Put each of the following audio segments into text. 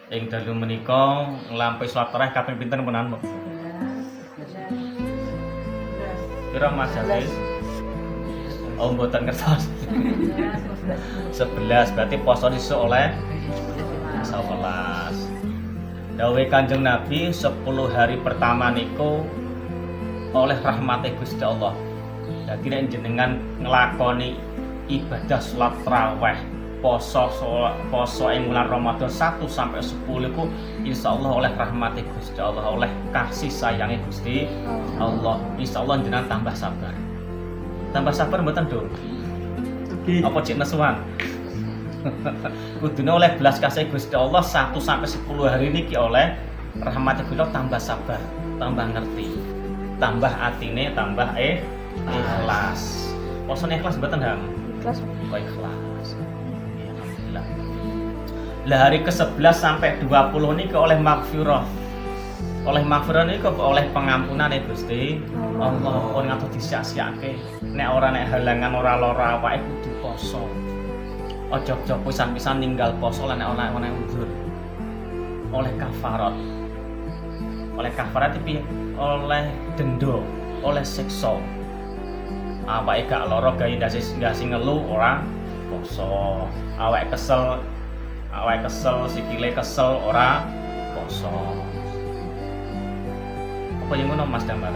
Ing dalu menika nglampahi salat tarawih kaping pinten menawan, Mbok? Pira Mas Hafiz? Oh, mboten kertas. 11 berarti poso iso oleh 11. Dawuh Kanjeng Nabi 10 hari pertama niku oleh rahmate Gusti Allah. Dadi nek jenengan nglakoni ibadah salat tarawih, poso ing bulan Ramadan 1 sampai 10 iku insyaallah oleh rahmate Gusti Allah, oleh kasih sayange Gusti Allah. Insyaallah jenengan tambah sabar. Tambah sabar mboten, Dul? Apa cek nesuan? Kudune oleh belas kasih Gusti Allah 1 sampai 10 hari niki oleh rahmate Gusti Allah, tambah sabar, tambah ngerti, tambah atine, tambah ikhlas. Posone ikhlas mboten, Ham? Ikhlas. Oh, ikhlas. Alhamdulillah. Lah hari ke-11 sampai 20 niki oleh maghfirah. Oleh maghfirah niku oleh pengampunan Gusti Allah. Pun ngatur disiak-siake. Nek ora nek halangan ora lara awake kudu poso. Aja pisan-pisan ninggal poso lan nek ana uzur. Oleh kafarat. Oleh kafarat iki oleh denda, oleh siksa. Awake gak lara gawe ndasi ngelu ora poso. Awake kesel, sikile kesel ora poso. Apa yang ngono Mas Damar?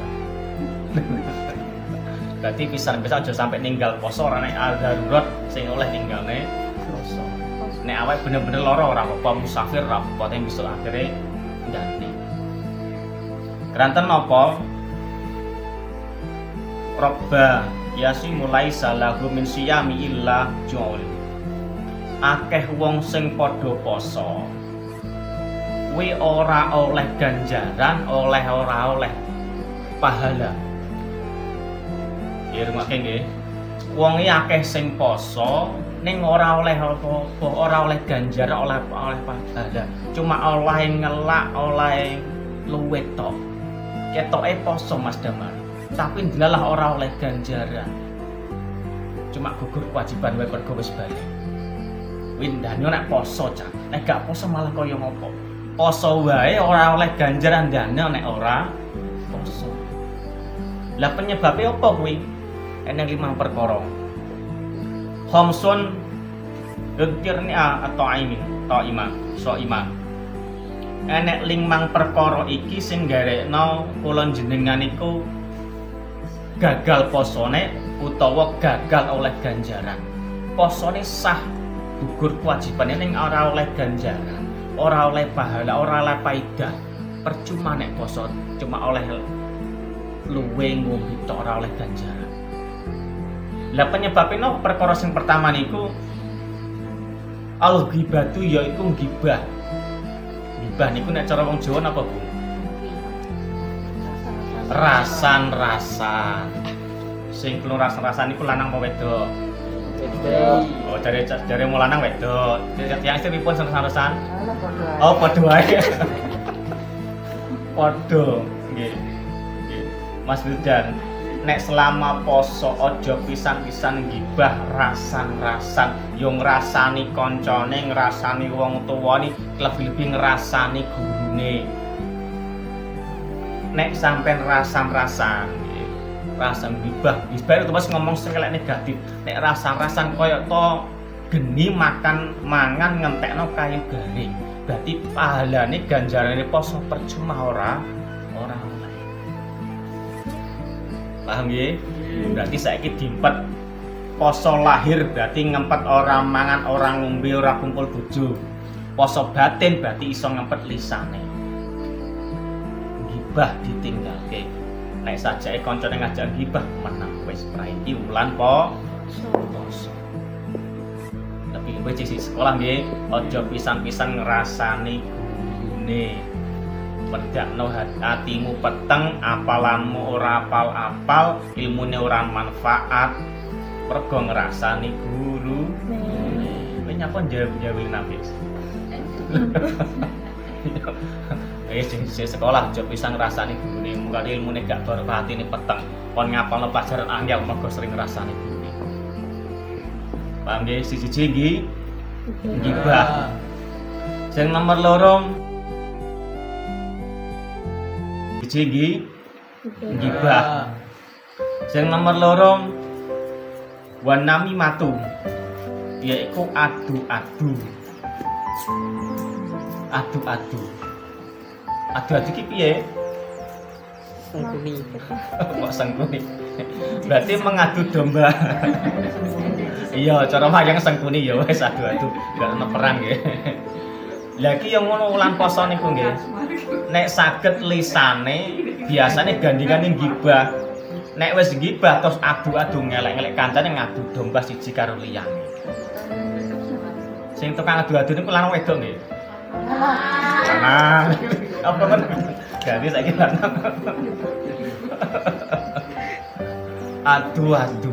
Berarti pisan-pisan aja sampai ninggal poso ora nek darurat sing oleh ninggalne poso. Nek awake bener-bener lara ora apa musafir ora apa yang bisa akhire ganti. Keranten napa? Robba yasi mulai salahu min siyami illa jul. Akeh wong sing padha poso. Kuwi ora oleh ganjaran, ora oleh pahala. Ya rumakake nggih. Wong iki akeh sing poso ning ora oleh apa-apa, ora oleh ganjaran, oleh pahala. Cuma oleh ngelak, oleh luwih tok. Ketoke poso Mas Damar. Tapi ndalah ora oleh ganjaran. Cuma gugur kewajiban wae pergo wis bali. Windane nek poso cah, nek gak poso malah kaya ngopo? Poso wae ora oleh ganjaran dane nek ora poso. Lah penyebabnya apa kuwi? Eneng 5 perkara. Khamsun yudhirni atau iman, so iman. Enek 5 perkara iki sing garekno kula jenengan iku gagal posone utawa gagal oleh ganjaran. Posone sah, gugur kewajibane ning ora oleh ganjaran, ora oleh pahala, ora oleh paidah. Percuma nek poso cuma oleh luwe ngombe tok ora oleh ganjaran. Lah penyebabnya perkara sing pertama niku al-ghibatu yaiku gibah. Gibah niku nek cara wong Jawa napa, Bu? Rasan-rasan. Sing kulo rasan-rasan niku lanang apa wedok? Wedok. Oh, jare mau lanang wedok. Yang istri pun rasan-rasan? Ana padha ae. Oh, padha wae. Padha. Nggih. Nggih. Mas Wildan, nek selama poso aja pisan-pisan gibah rasan-rasan. Yo ngrasani kancane, ngrasani wong tuwane, lebih-lebih ngrasani gurune. Nek sampean rasan-rasan, rasan gibah itu pas ngomong sing elek negatif. Nek rasan-rasan koyo to geni makan mangan ngentekno kayu garing. Berarti pahalane ganjarane poso percuma ora oleh. Paham nggih? Berarti saiki diempet poso lahir berarti ngempet orang mangan, orang ngombe, ora kumpul bojo. Poso batin berarti iso ngempet lisane. Gibah ditinggalke. Nek sajake kancane ngajak gibah menang wis praiki wulan poso. Lebih sisi sekolah nggih, aja pisan-pisan ngrasani gurune. Medakno hatimu peteng, apalanmu ora apal-apal, ilmune ora manfaat. Mergo ngrasani guru. Kowe nyapa jawil nafis. Sing sekolah aja pisan ngrasani gurune, muga ilmune gak barokah atine peteng. Kon ngapalno pelajaran angel mergo sering ngrasani gurune. Paham nggih? Siji nggih gibah. Sing nomor loro biji gibah. Sing nomor loro wanami matu, yaiku adu-adu. Adu-adu. Adu-adu ki piye? Sengkuni. Kok sengkuni? Berarti mengadu domba. Iya, cara wayang sengkuni ya wis adu-adu, gak ono perang nggih. Lah iki yang ngono wulan poso niku nggih. Nek saged lisane biasane gandingane gibah. Nek wis gibah terus adu-adu ngelek-ngelek kancane ngadu domba siji karo liyane. Sing tukang adu-adu niku lanang wedok nggih. Lanang. Apa men? Ganti saiki lanang. Adu-adu.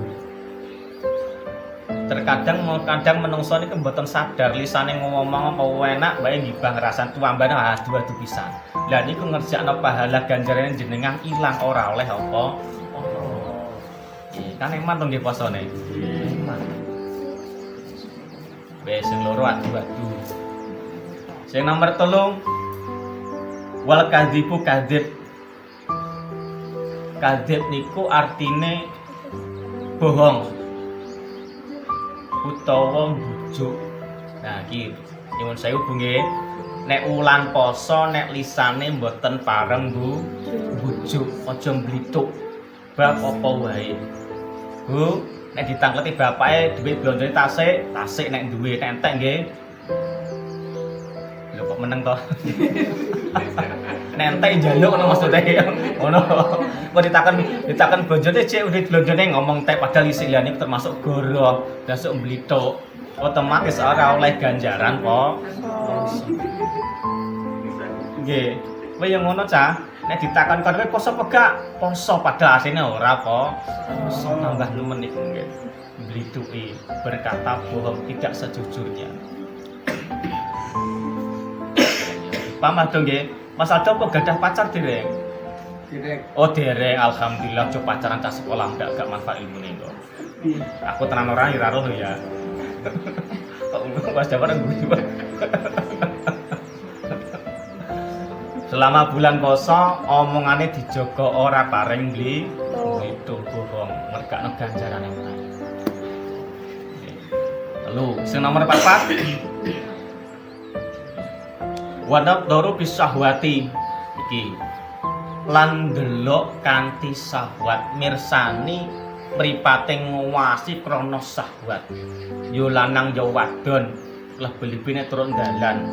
Terkadang menungso niku mboten sadar lisane ngomong apa enak bae gibah ngerasan tuambane adu-adu pisan. Lah niku ngerjakno pahala ganjarane jenengan ilang ora oleh apa. Kan eman to nggih posone. Eman. Wis sing loro adu-adu. Sing nomor 3 wal kadzibu kadzib. Kadzib niku artine bohong utawa bujuk. Nah iki nyuwun sewu Bu nggih. Nek wulan poso nek lisane mboten pareng Bu, bujuk aja mblituk. Bab apa wae. Bu, nek ditangkleti bapake dhuwit blonjone tasik nek duwe nek entek nggih. Lho kok meneng to? Nek entek njaluk ngono maksude. Ngono. Kok ditaken blonjone cek udah blonjone ngomong tek padahal isi liyane termasuk goro, dasuk mblituk. Otomatis ora oleh ganjaran kok. Nggih. Kowe yang ngono cah, nek ditakon kowe poso apa gak? Poso padahal asine ora kok. Poso nambah nemen iku nggih. Mblituki berkata bohong tidak sejujurnya. Paham dong nggih. Mas Aldo kok gadah pacar dereng? Direk. Oh dereng, alhamdulillah coba pacaran tas sekolah gak manfaat ilmune kok. Aku tenan ora ya roh ya. Kok Mas Jawar guyu. Selama bulan poso omongane dijaga ora pareng itu bohong, mergakno ganjaran yang lain. Lalu sing nomor 4 wadak doru bisahwati iki lan delok kanthi syahwat mirsani mripate nguwasi krana syahwat yo lanang yo wadon lebih-lebihne turun dalan.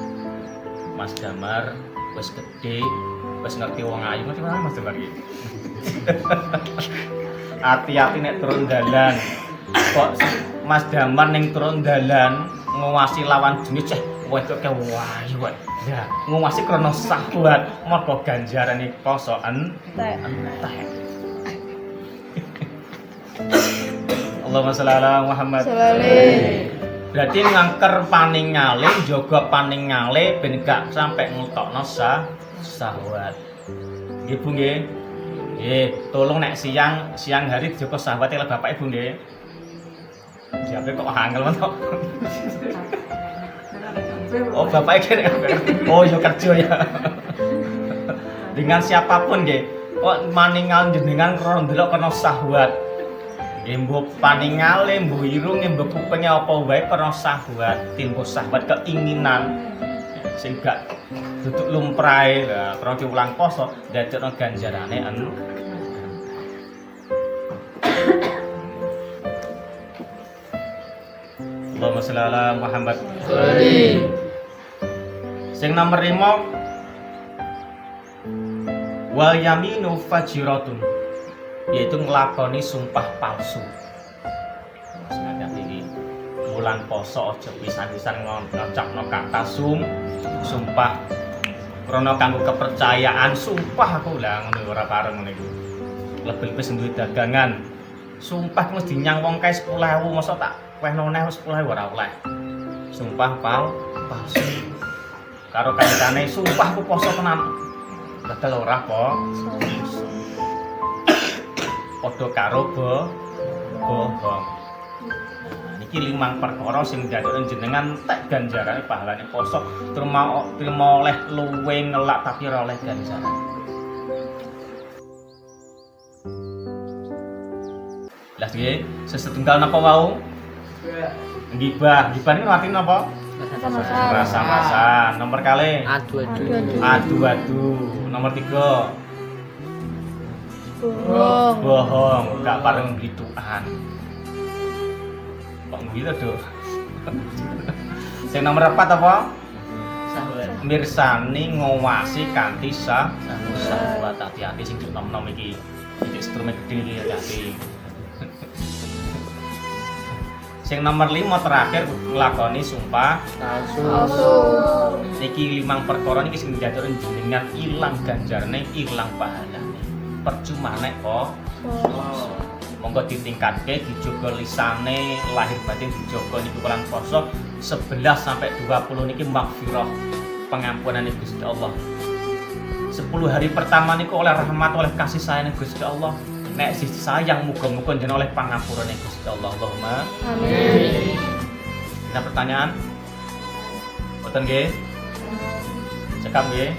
Mas Damar wis gedhe wis ngerti wong ayu ngerti Mas Damar iki. Hati-hati nek turun dalan kok Mas Damar ning turun dalan nguwasi lawan jenis wedok ke wayu wae. Ya, nguwasi krana syahwat, mergo ganjarane poso entek. Allahumma sholli ala Muhammad. Berarti ngangker paningale, jaga paningale ben gak sampe ngutokno syahwat. Nggih Bu nggih. Nggih, tolong nek siang hari dijaga syahwate lek bapak Ibu nggih. Jape kok angel men. Oh bapak iki oh yo kerja ya. Dengan siapapun nggih. Kok maningal jenengan karo ndelok kena syahwat. Nggih mbok paningale, mbok irunge, mbok kupenge apa wae kena syahwat, timbul syahwat keinginan sing gak duduk lumrahe. Lah karo diulang poso dadekno ganjarane Allahumma sholli ala Muhammad. Sing nomor 5 wal yaminu fajiratun, yaitu nglakoni sumpah palsu. Sengaja iki bulan poso aja pisan-pisan ngocokno kata sumpah krana kanggo kepercayaan sumpah aku lah ngono ora pareng ngene iku. Lebih-lebih sing duwe dagangan sumpah mesti dinyang wong kae 10.000 mosok tak wehno neh 10.000 ora oleh. Sumpah palsu. Karo kancane sumpah aku poso tenan. Padahal ora kok. Padha karo bohong. Nah, niki iki 5 perkara sing njajak jenengan tek ganjarane pahalane poso trimo oleh luwe ngelak tapi ora oleh ganjaran. Lah nggih, sesetunggal napa wau? Gibah. Gibah niku artine napa? Rasa-rasa. Nomor kali adu-adu. Nomor 3 bohong, gak bareng gituan. Kok gitu tuh? Sing nomor 4 apa? Mirsani ngawasi kanthi sahabat. Hati-hati sing nom-nom iki. Iki instrumen gede iki hati. Sing nomor 5 terakhir nglakoni sumpah palsu. Niki 5 perkara niki sing njajak jenengan ilang ganjarane, ilang pahalane. Percuma nek kok. Monggo ditingkatke, dijogo lisane, lahir batin dijogo niku kelan poso 11 sampai 20 niki maghfirah, pengampunane Gusti Allah. 10 hari pertama niku oleh rahmat, oleh kasih sayang Gusti Allah. Nek sisi sayang muga-muga jeneng oleh pangampunane Gusti Allah. Allahumma amin. Ada pertanyaan? Boten nggih? Cekap nggih.